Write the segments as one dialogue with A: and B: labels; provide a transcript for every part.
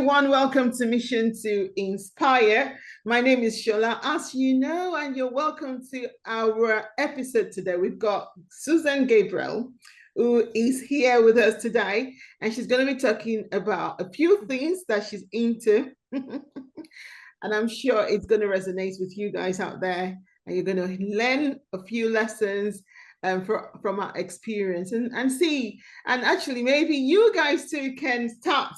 A: everyone. Welcome to Mission to Inspire. My name is Shola, as you know, and you're welcome to our episode today. We've got Susan Gabriel, who is here with us today, and she's going to be talking about a few things that she's into. And I'm sure it's going to resonate with you guys out there, and you're going to learn a few lessons from our experience and see. And actually, maybe you guys too can start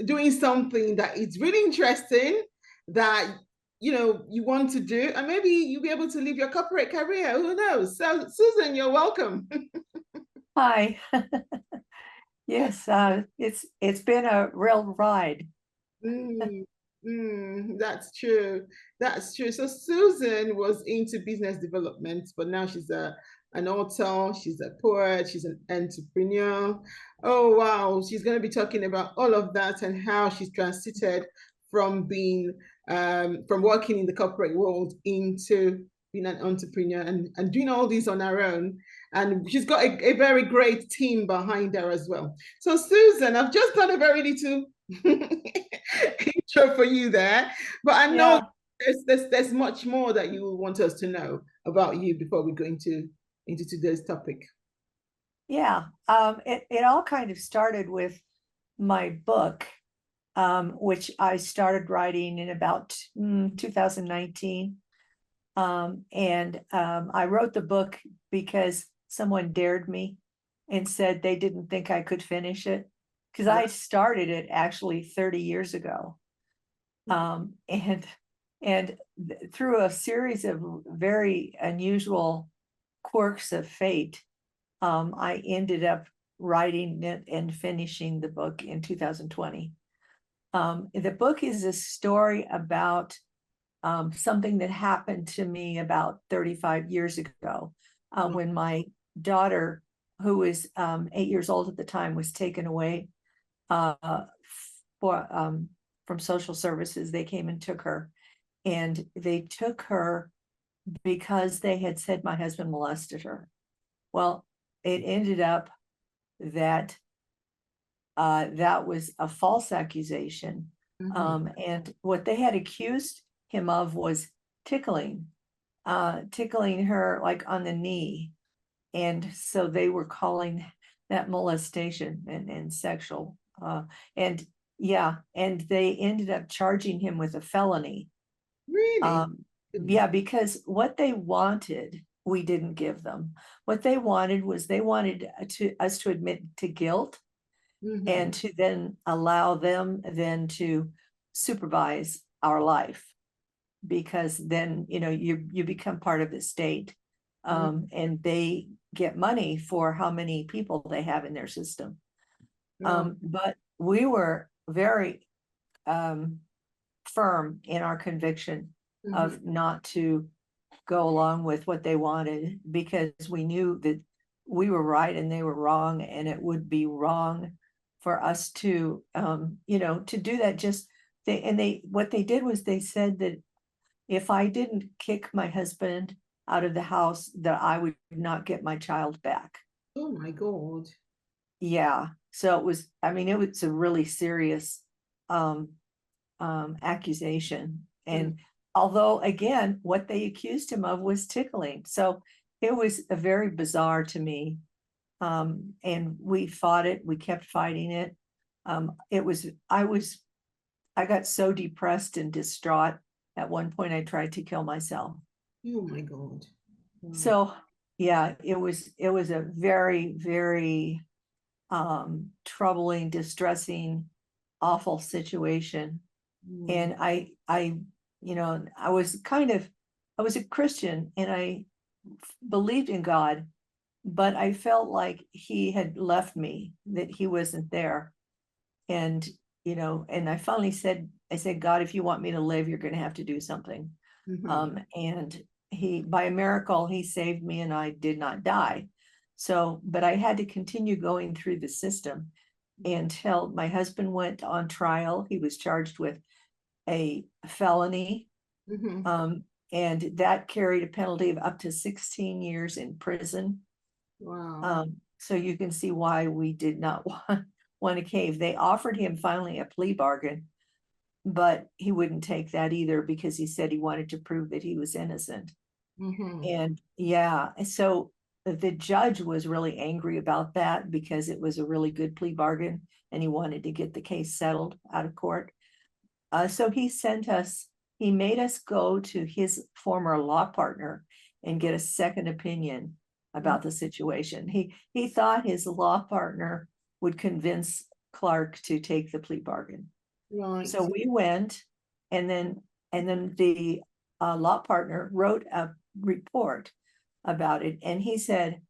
A: doing something that is really interesting that you want to do, and maybe you'll be able to leave your corporate career. Who knows? So, Susan, you're welcome.
B: Hi. Yes, it's been a real ride.
A: That's true. That's true. So Susan was into business development, but now she's an author, she's a poet, she's an entrepreneur. Oh wow, she's going to be talking about all of that and how she's transited from being from working in the corporate world into being an entrepreneur and doing all this on her own. And she's got a very great team behind her as well. So Susan, I've just done a very little intro for you there, but I know
B: Yeah,
A: there's much more that you want us to know about you before we go into today's topic.
B: yeah. It all kind of started with my book, which I started writing in about 2019. I wrote the book because someone dared me and said they didn't think I could finish it, because I started it actually 30 years ago. And through a series of very unusual quirks of fate, I ended up writing it and finishing the book in 2020. The book is a story about something that happened to me about 35 years ago, when my daughter, who was 8 years old at the time, was taken away from social services. They came and took her, and they took her because they had said my husband molested her. Well, it ended up that that was a false accusation. And what they had accused him of was tickling her like on the knee. And so they were calling that molestation and sexual. And yeah, and they ended up charging him with a felony.
A: Really?
B: Yeah, because what they wanted, we didn't give them. What they wanted was they wanted us to admit to guilt, and to then allow them then to supervise our life, because then you become part of the state, and they get money for how many people they have in their system. But we were very firm in our conviction of not to go along with what they wanted, because we knew that we were right and they were wrong, and it would be wrong for us to to do that. What they did was they said that if I didn't kick my husband out of the house, that I would not get my child back.
A: Oh my God.
B: Yeah. So it was a really serious accusation. And although, again, what they accused him of was tickling. So it was a very bizarre to me. And we fought it. We kept fighting it. I got so depressed and distraught. At one point, I tried to kill myself.
A: Oh my God.
B: Wow. So yeah, it was a very, very troubling, distressing, awful situation. And I was a Christian, and I believed in God, but I felt like he had left me, that he wasn't there. And I finally said, God, if you want me to live, you're going to have to do something. And by a miracle, he saved me, and I did not die. So, but I had to continue going through the system until my husband went on trial. He was charged with a felony, and that carried a penalty of up to 16 years in prison.
A: Wow.
B: So you can see why we did not want a cave. They offered him finally a plea bargain, but he wouldn't take that either because he said he wanted to prove that he was innocent. And yeah, so the judge was really angry about that because it was a really good plea bargain and he wanted to get the case settled out of court. So he made us go to his former law partner and get a second opinion about the situation. He thought his law partner would convince Clark to take the plea bargain.
A: Right.
B: So we went, and then the law partner wrote a report about it, and he said,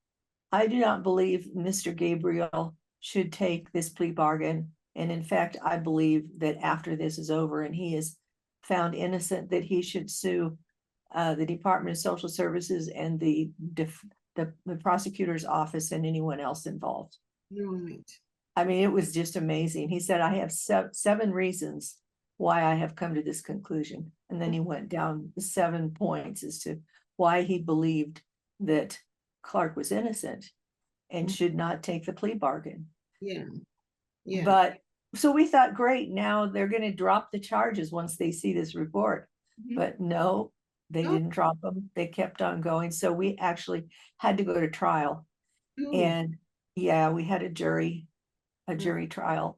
B: I do not believe Mr. Gabriel should take this plea bargain. And in fact, I believe that after this is over and he is found innocent, that he should sue the Department of Social Services and the prosecutor's office and anyone else involved.
A: Right.
B: I mean, it was just amazing. He said, I have 7 reasons why I have come to this conclusion. And then he went down the 7 points as to why he believed that Clark was innocent and should not take the plea bargain.
A: Yeah. Yeah.
B: But so we thought, great, now they're going to drop the charges once they see this report. But no, they didn't drop them. They kept on going. So we actually had to go to trial. And yeah, we had a jury trial.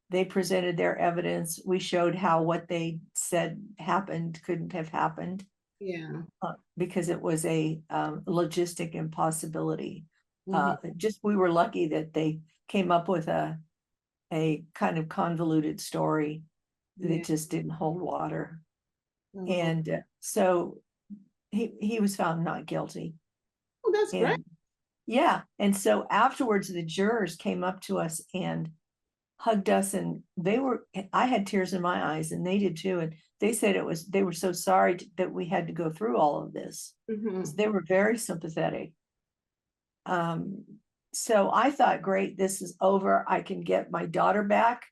B: They presented their evidence. We showed how what they said happened couldn't have happened.
A: Yeah.
B: Because it was a logistic impossibility. Just we were lucky that they came up with a kind of convoluted story that just didn't hold water. And so he was found not guilty.
A: Oh, that's great.
B: Yeah. And so afterwards, the jurors came up to us and hugged us, and I had tears in my eyes, and they did too. And they said they were so sorry that we had to go through all of this. So they were very sympathetic. So I thought, great, this is over. I can get my daughter back.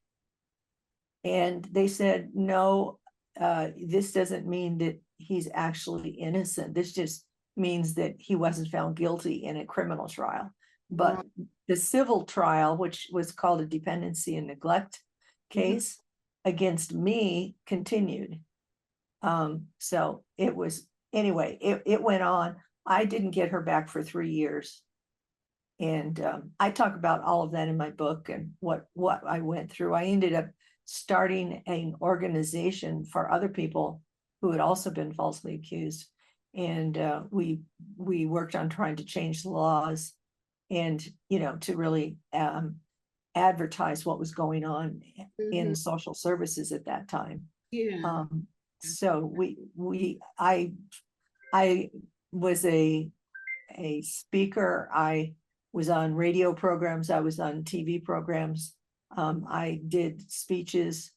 B: And they said, no, this doesn't mean that he's actually innocent. This just means that he wasn't found guilty in a criminal trial. But the civil trial, which was called a dependency and neglect case against me, continued. So it was, anyway, it went on. I didn't get her back for 3 years. And I talk about all of that in my book and what I went through. I ended up starting an organization for other people who had also been falsely accused. And we worked on trying to change the laws and, to really advertise what was going on in social services at that time.
A: Yeah.
B: So I was a speaker. I was on radio programs. I was on TV programs. I did speeches.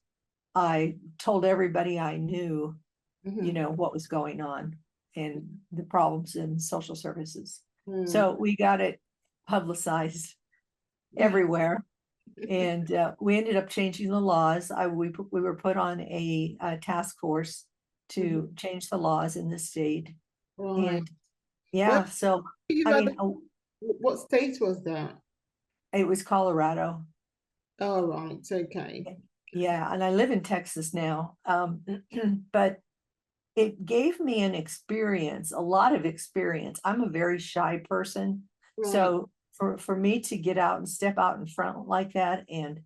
B: I told everybody I knew, what was going on and the problems in social services. So we got it publicized everywhere. And we ended up changing the laws. We were put on a task force to change the laws in the state.
A: Right.
B: And yeah, so I mean,
A: what state was that?
B: it was Colorado.
A: Oh, right. Okay.
B: Yeah, and I live in Texas now. But it gave me an experience, a lot of experience. I'm a very shy person.
A: Right.
B: So for me to get out and step out in front like that and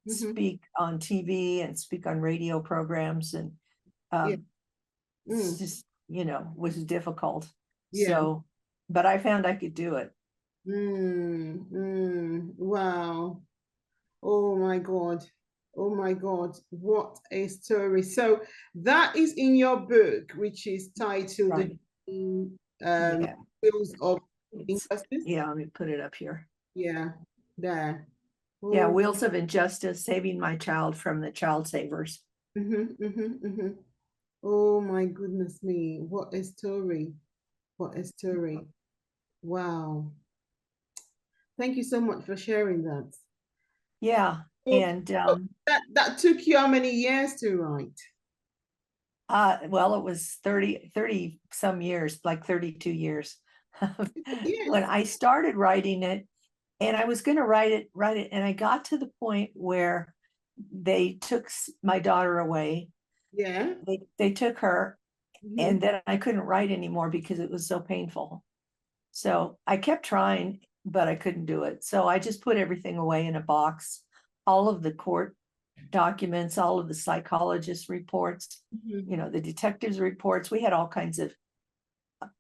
B: speak on TV and speak on radio programs and it's just, was difficult.
A: Yeah.
B: So, but I found I could do it.
A: Wow. Oh my God. Oh my God. What a story. So that is in your book, which is titled
B: Right.
A: Wheels of Injustice.
B: Yeah, let me put it up here.
A: Yeah, there. Oh.
B: Yeah, Wheels of Injustice, Saving My Child from the Child Savers.
A: Oh my goodness me. What a story. What a story. Wow. Thank you so much for sharing that.
B: Yeah. And
A: that took you how many years to write?
B: Well, it was 30 some years, like 32 years.
A: Yes.
B: When I started writing it, and I was going to write it. And I got to the point where they took my daughter away.
A: Yeah.
B: They took her,
A: Mhm.
B: and then I couldn't write anymore because it was so painful. So I kept trying, but I couldn't do it. So I just put everything away in a box, all of the court documents, all of the psychologist reports,
A: Mhm.
B: the detectives reports. We had all kinds of,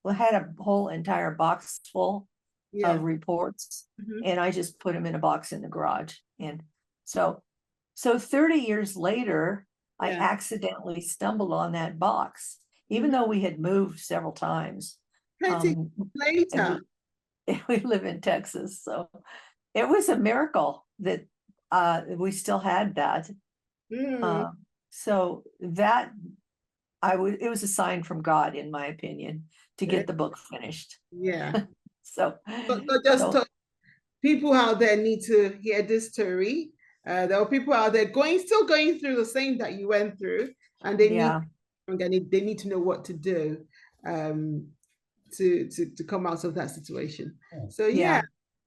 B: we had a whole entire box full
A: Yeah.
B: of reports,
A: Mhm.
B: and I just put them in a box in the garage. And so, so 30 years later, I
A: Yeah.
B: accidentally stumbled on that box, even
A: Mhm.
B: though we had moved several times.
A: 30
B: Um, and
A: later.
B: we live in Texas, so it was a miracle that we still had that.
A: Mm.
B: So that it was a sign from God, in my opinion, to
A: Yeah.
B: get the book finished.
A: Yeah.
B: So,
A: But just
B: so
A: people out there need to hear this story. There are people out there still going through the same that you went through, and
B: yeah,
A: they need to know what to do um, to come out of that situation. So yeah,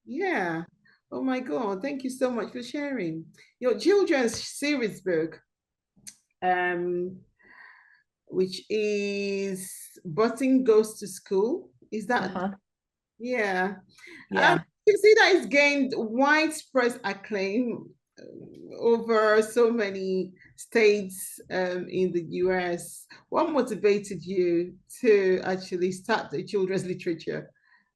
B: yeah.
A: yeah. Oh my God! Thank you so much for sharing your children's series book, um, which is "Button Goes to School." Is that
B: Uh-huh.
A: yeah? Um,
B: Yeah.
A: you see that it's gained widespread acclaim over so many states in the US. What motivated you to actually start the children's literature?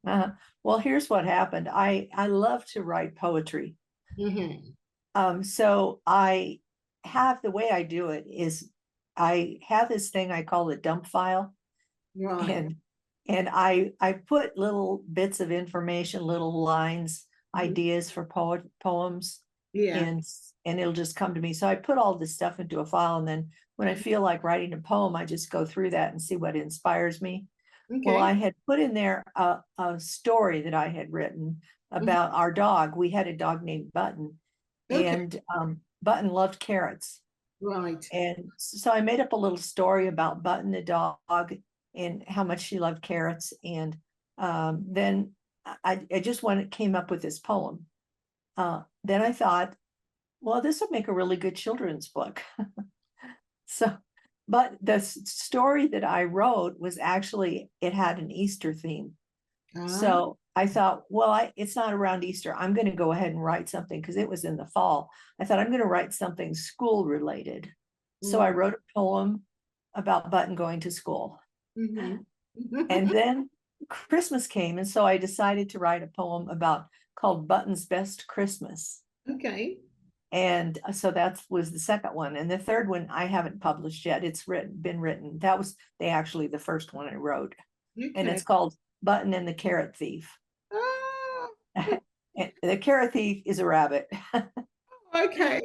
B: Uh-huh. Well, here's what happened. I love to write poetry.
A: Mm-hmm.
B: So I have, the way I do it is I have this thing I call the dump file,
A: Right.
B: and I put little bits of information, little lines,
A: Mhm.
B: ideas for poems,
A: Yeah.
B: and it'll just come to me. So I put all this stuff into a file, and then when I feel like writing a poem, I just go through that and see what inspires me. Well, I
A: Okay.
B: had put in there a story that I had written
A: Mhm.
B: about our dog. We had a dog named Button,
A: Okay.
B: and Button loved carrots.
A: Right.
B: And so I made up a little story about Button the dog and how much she loved carrots. And then I just came up with this poem. Then I thought, well, this would make a really good children's book. So, but the story that I wrote was actually, it had an Easter theme.
A: Ah.
B: So I thought, well, it's not around Easter. I'm going to go ahead and write something, because it was in the fall. I thought I'm going to write something school related. So I
A: Mm.
B: wrote a poem about Button going to school.
A: Mhm.
B: And then Christmas came, and so I decided to write a poem called Button's Best Christmas.
A: Okay.
B: And so that was the second one. And the third one I haven't published yet. It's been written. That was the first one I wrote. And
A: Okay.
B: it's called Button and the Carrot Thief.
A: Ah.
B: The carrot thief is a rabbit.
A: Okay.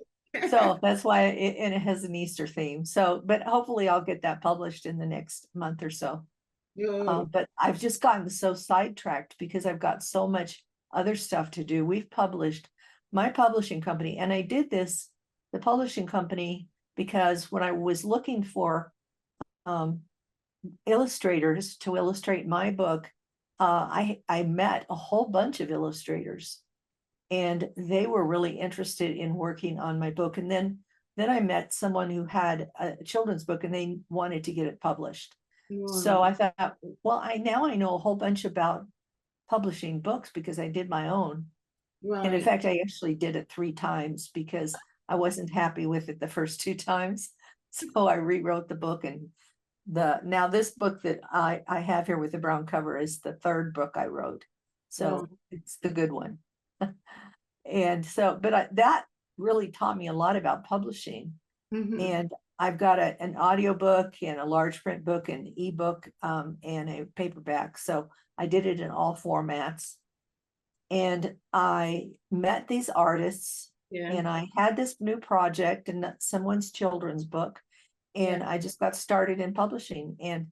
B: So that's why and it has an Easter theme. So, but hopefully I'll get that published in the next month or so.
A: Yo.
B: But I've just gotten so sidetracked because I've got so much other stuff to do. We've published, my publishing company, and I did the publishing company, because when I was looking for um, illustrators to illustrate my book, I met a whole bunch of illustrators, and they were really interested in working on my book. And then I met someone who had a children's book, and they wanted to get it published. So
A: Right.
B: I thought, well, I know a whole bunch about publishing books because I did my own. And in
A: Right.
B: fact, I actually did it 3 times because I wasn't happy with it the first 2 times. So I rewrote the book, and now this book that I have here with the brown cover is the third book I wrote.
A: Wow.
B: So it's the good one. And so, but that really taught me a lot about publishing.
A: Mhm.
B: And I've got an audiobook and a large print book, and ebook, and a paperback. So I did it in all formats. And I met these artists,
A: Yeah.
B: and I had this new project and someone's children's book.
A: Yeah.
B: And I just got started in publishing. And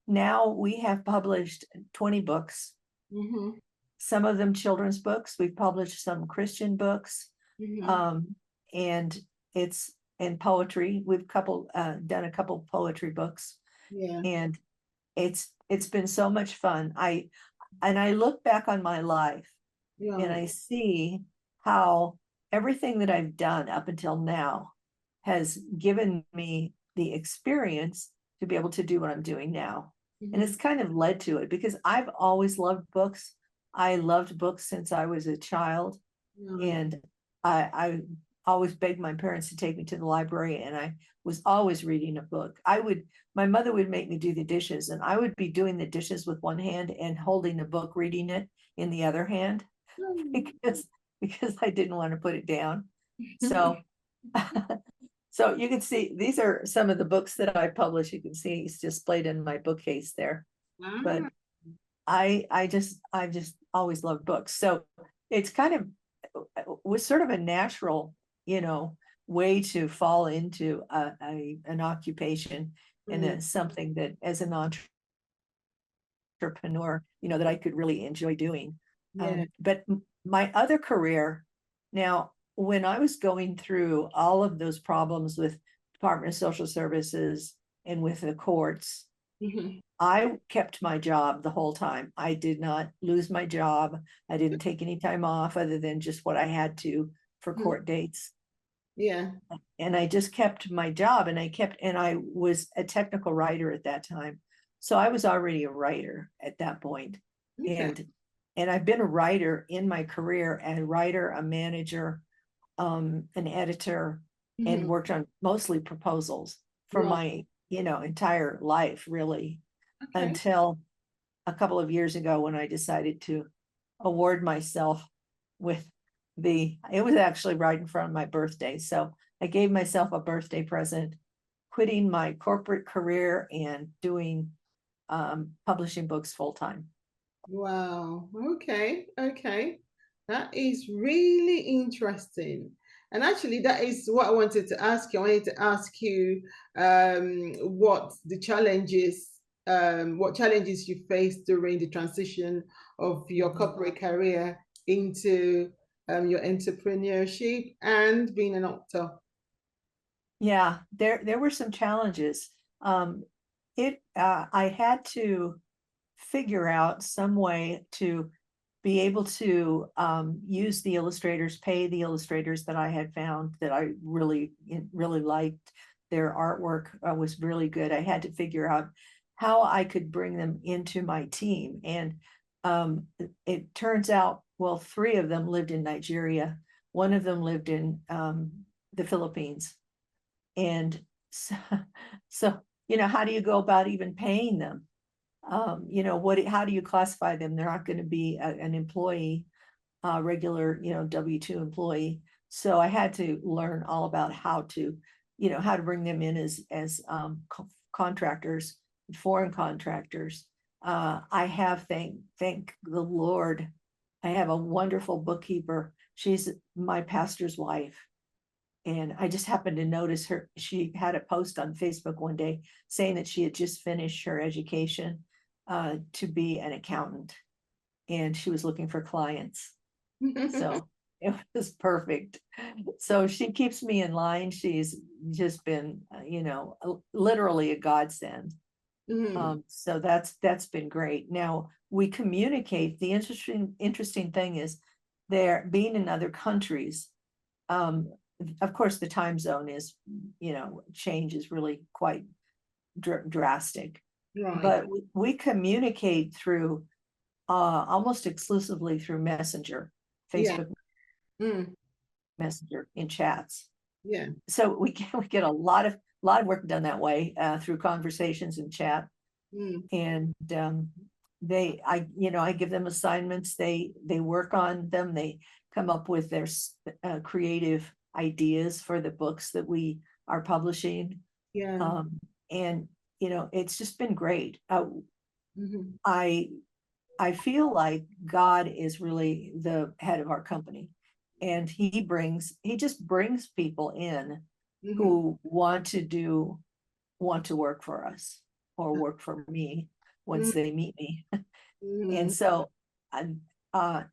B: now we have published 20 books,
A: Mhm.
B: some of them children's books. We've published some Christian books,
A: Mhm.
B: um, and it's in poetry. We've done a couple poetry books,
A: Yeah.
B: and it's been so much fun. I look back on my life, and
A: Yeah.
B: I see how everything that I've done up until now has given me the experience to be able to do what I'm doing now. And
A: Mhm.
B: it's kind of led to it because I've always loved books. I loved books since I was a child.
A: Right.
B: And I always begged my parents to take me to the library, and I was always reading a book. My mother would make me do the dishes, and I would be doing the dishes with one hand and holding a book, reading it in the other hand because because I didn't want to put it down. So so you can see these are some of the books that I published. You can see it's displayed in my bookcase there. But
A: Ah,
B: I've just always loved books. So it's kind of was sort of a natural, you know, way to fall into an occupation and
A: mm,
B: something that as an entrepreneur, you know, that I could really enjoy doing.
A: yeah.
B: But my other career, now, when I was going through all of those problems with Department of Social Services and with the courts,
A: Mhm.
B: I kept my job the whole time. I did not lose my job. I didn't take any time off other than just what I had to for
A: Mhm.
B: court dates.
A: Yeah.
B: And I just kept my job and I was a technical writer at that time. So I was already a writer at that point.
A: Okay.
B: And and I've been a writer in my career, a writer, a manager, an editor, and
A: Mhm.
B: worked on mostly proposals for
A: Right.
B: my, you know, entire life, really,
A: Okay.
B: until a couple of years ago when I decided to award myself with it was actually right in front of my birthday. So I gave myself a birthday present, quitting my corporate career and doing publishing books full time.
A: Wow. Okay. Okay. That is really interesting. And actually, that is what I wanted to ask you. I wanted to ask you what challenges you faced during the transition of your
B: Mhm.
A: corporate career into your entrepreneurship and being an author.
B: Yeah, there were some challenges. I had to figure out some way to be able to use the illustrators, pay the illustrators that I had found that I really liked. Their artwork was really good. I had to figure out how I could bring them into my team. And it turns out, well, three of them lived in Nigeria. One of them lived in the Philippines. And so, so, you know, how do you go about even paying them? You know, how do you classify them? They're not going to be an employee, regular, you know, W-2 employee. So I had to learn all about how to, you know, how to bring them in as contractors, foreign contractors. I have thank the Lord, I have a wonderful bookkeeper. She's my pastor's wife. And I just happened to notice her. She had a post on Facebook one day saying that she had just finished her education to be an accountant, and she was looking for clients. So it was perfect. So she keeps me in line. She's just been, you know, literally a godsend.
A: Mhm.
B: So that's been great. Now we communicate. The interesting thing is they're being in other countries. Um, of course, the time zone is, you know, change is really quite drastic.
A: Right.
B: But we communicate through almost exclusively through Messenger,
A: Yeah.
B: Facebook
A: Mm.
B: Messenger in chats.
A: Yeah.
B: So we get a lot of work done that way through conversations and chat.
A: Mm.
B: And I give them assignments. They work on them. They come up with their creative ideas for the books that we are publishing.
A: Yeah.
B: Um, and you know, it's just been great.
A: Mhm.
B: I I feel like God is really the head of our company, and he just brings people in
A: Mhm.
B: who want to work for us or work for me once
A: Mhm.
B: they meet me. And
A: Mhm.
B: so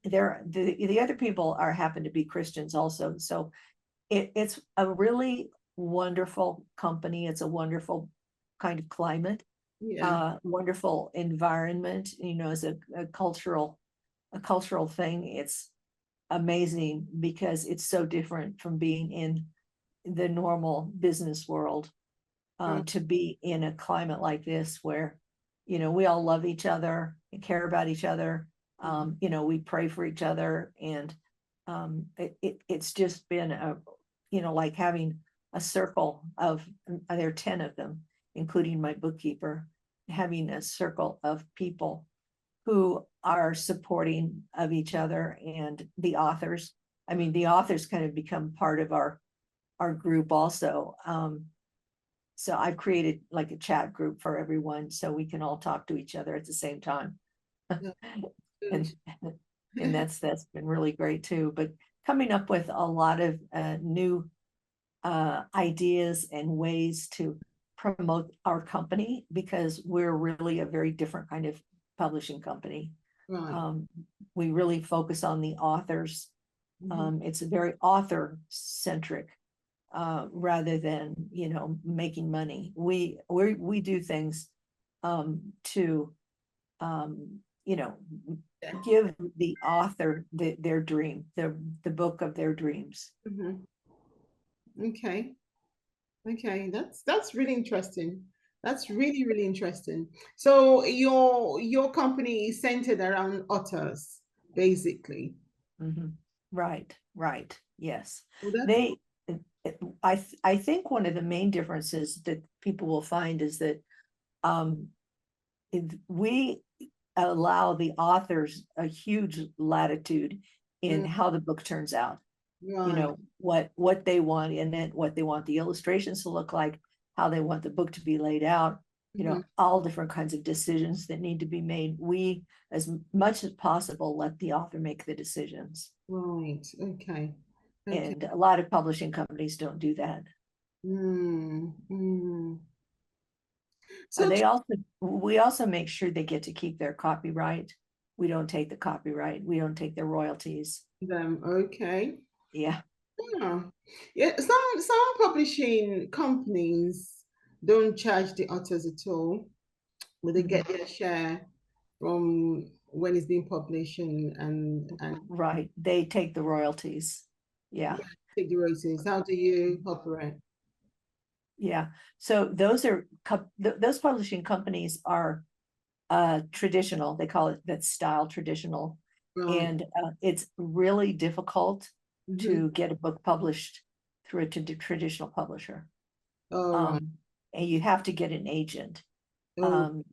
B: the other people are happen to be Christians also. So it's a really wonderful company. It's a wonderful kind of climate,
A: Yeah.
B: wonderful environment, you know, as a cultural thing. amazing because it's so different from being in the normal business world, to be in a climate like this where, we all love each other and care about each other. We pray for each other, and it's just been like having a circle of, there are 10 of them, including my bookkeeper, having a circle of people who are supporting of each other, and the authors. I mean, the authors kind of become part of our group also. So I've created like a chat group for everyone so we can all talk to each other at the same time. and and that's been really great too. But coming up with a lot of new ideas and ways to promote our company, because we're really a very different kind of publishing company.
A: Right.
B: We really focus on the authors. It's a very author centric, rather than making money. We do things to give the author their dream, the book of their dreams.
A: Okay. That's really interesting. That's really, really interesting. So your company is centered around otters, basically.
B: Right. Yes.
A: Well, that's
B: They, I think one of the main differences that people will find is that we allow the authors a huge latitude in how the book turns out.
A: right.
B: What they want in it, what they want the illustrations to look like, how they want the book to be laid out, all different kinds of decisions that need to be made. We, as much as possible, let the author make the decisions.
A: Right. Okay.
B: And a lot of publishing companies don't do that.
A: So
B: We also make sure they get to keep their copyright. We don't take the copyright. We don't take their royalties.
A: them. Okay.
B: Yeah.
A: Yeah. Yeah. Some publishing companies don't charge the authors at all, but they get their share from when it's being published and
B: Right. They take the royalties. Yeah.
A: take the royalties. How do you operate?
B: Yeah. So those publishing companies are traditional. They call it that style traditional.
A: Right.
B: And it's really difficult to get a book published through a traditional publisher.
A: All right.
B: And you have to get an agent.
A: Oh,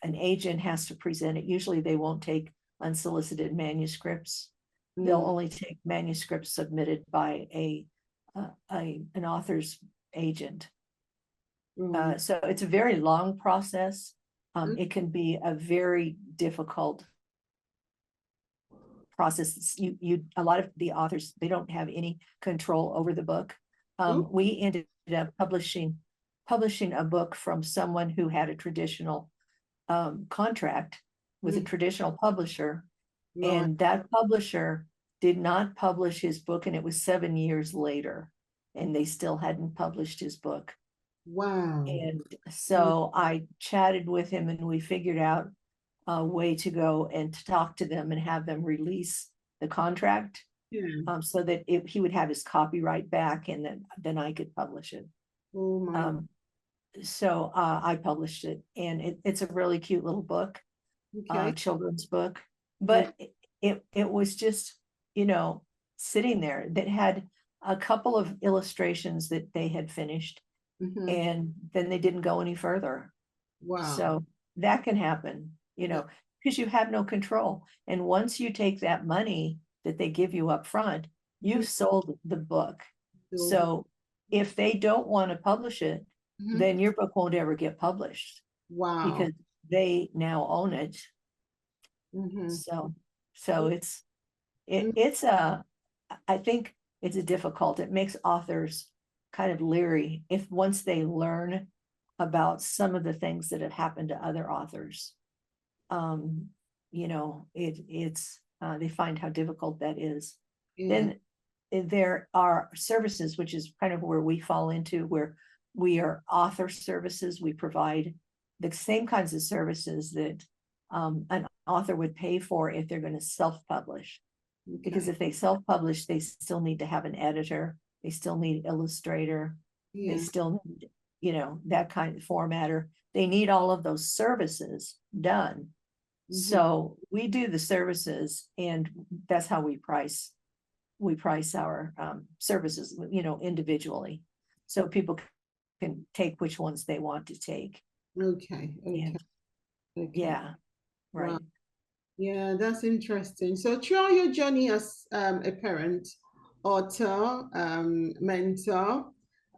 B: An agent has to present it. Usually they won't take unsolicited manuscripts. They'll only take manuscripts submitted by an author's agent. So it's a very long process. It can be a very difficult process. A lot of the authors, they don't have any control over the book. We ended up publishing a book from someone who had a traditional contract with a traditional publisher,
A: right.
B: and that publisher did not publish his book, and it was 7 years later, and they still hadn't published his book.
A: Wow.
B: And so I chatted with him, and we figured out a way to go and to talk to them and have them release the contract, so that he would have his copyright back, and then I could publish it.
A: Oh my.
B: So I published it, and it's a really cute little book,
A: Okay.
B: children's book, but it was just, sitting there, that had a couple of illustrations that they had finished, and then they didn't go any further.
A: Wow.
B: So that can happen, because you have no control. And once you take that money that they give you up front, you've sold the book. So if they don't want to publish it, then your book won't ever get published.
A: Wow.
B: Because they now own it. So I think it's it makes authors kind of leery if once they learn about some of the things that have happened to other authors. They find how difficult that is. Then there are services, which is kind of where we fall into, where we are author services. We provide the same kinds of services that an author would pay for if they're going to self-publish. Because if they self-publish, they still need to have an editor, they still need illustrator, they still need, that kind of formatter. They need all of those services done. So we do the services, and that's how we price our services, individually, so people can take which ones they want to take.
A: Okay.
B: Yeah, right.
A: Wow. Yeah, that's interesting. So throughout your journey as a parent, author, mentor,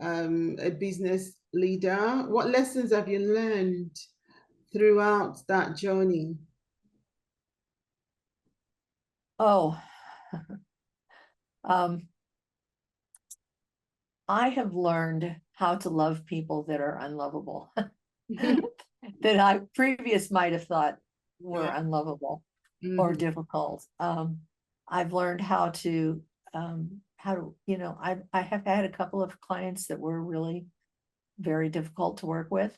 A: a business leader, what lessons have you learned throughout that journey?
B: Oh, I have learned how to love people that are unlovable, that I previous might have thought were unlovable or difficult. I've learned how to, I have had a couple of clients that were really very difficult to work with.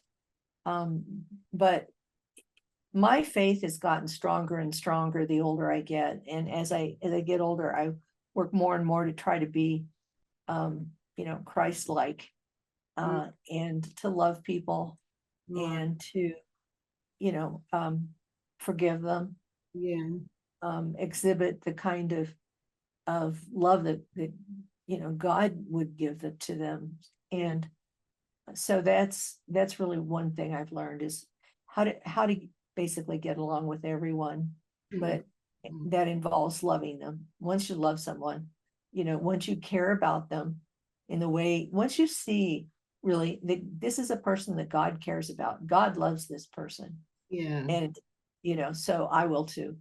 B: But my faith has gotten stronger and stronger the older I get. And as I get older, I work more and more to try to be, Christ-like, and to love people and to, forgive them, exhibit the kind of love that God would give it to them. And so that's really one thing I've learned, is how to basically get along with everyone, but that involves loving them. Once you love someone, once you care about them in the way, once you see really that this is a person that God cares about, God loves this person. And so I will too.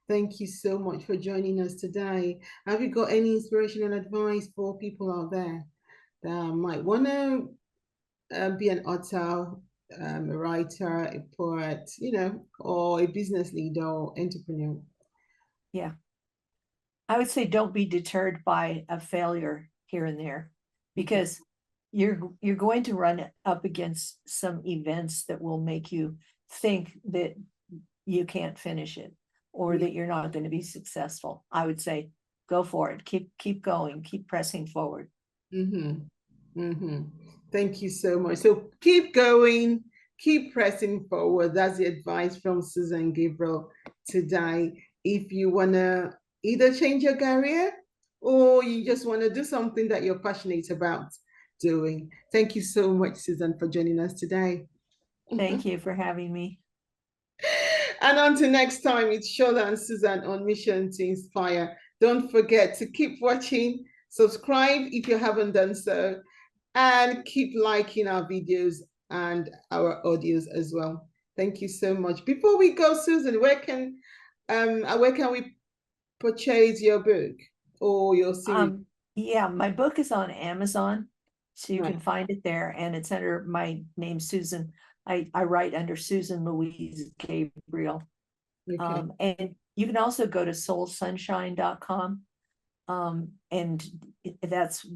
A: Thank you so much for joining us today. Have you got any inspirational advice for people out there that might want to be an author, a writer, a poet, or a business leader or entrepreneur?
B: Yeah. I would say don't be deterred by a failure here and there, because you're going to run up against some events that will make you think that you can't finish it, or that you're not going to be successful. I would say go for it. Keep going, keep pressing forward.
A: Thank you so much. So keep going, keep pressing forward. That's the advice from Susan Gabriel today. If you want to either change your career or you just want to do something that you're passionate about doing. Thank you so much, Susan, for joining us today.
B: Thank you for having me.
A: And until next time, it's Shola and Susan on Mission to Inspire. Don't forget to keep watching, subscribe if you haven't done so, and keep liking our videos and our audios as well. Thank you so much. Before we go, Susan, where can we purchase your book or your series?
B: Yeah, my book is on Amazon, so you can find it there, and it's under my name, Susan. I write under Susan Louise Gabriel. And you can also go to soulsunshine.com. And that's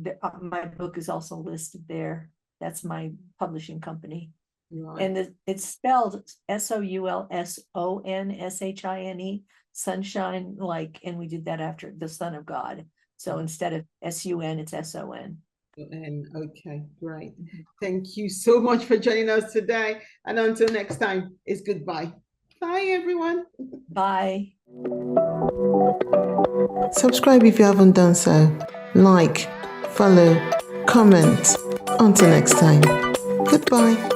B: my book is also listed there. That's my publishing company. And it's spelled SOULSONSHINE, sunshine, like, and we did that after the Son of God. So instead of SUN, it's SON.
A: Okay, great. Thank you so much for joining us today. And until next time, it's goodbye. Bye, everyone.
B: Bye.
A: Subscribe if you haven't done so. Like, follow, comment. Until next time. Goodbye.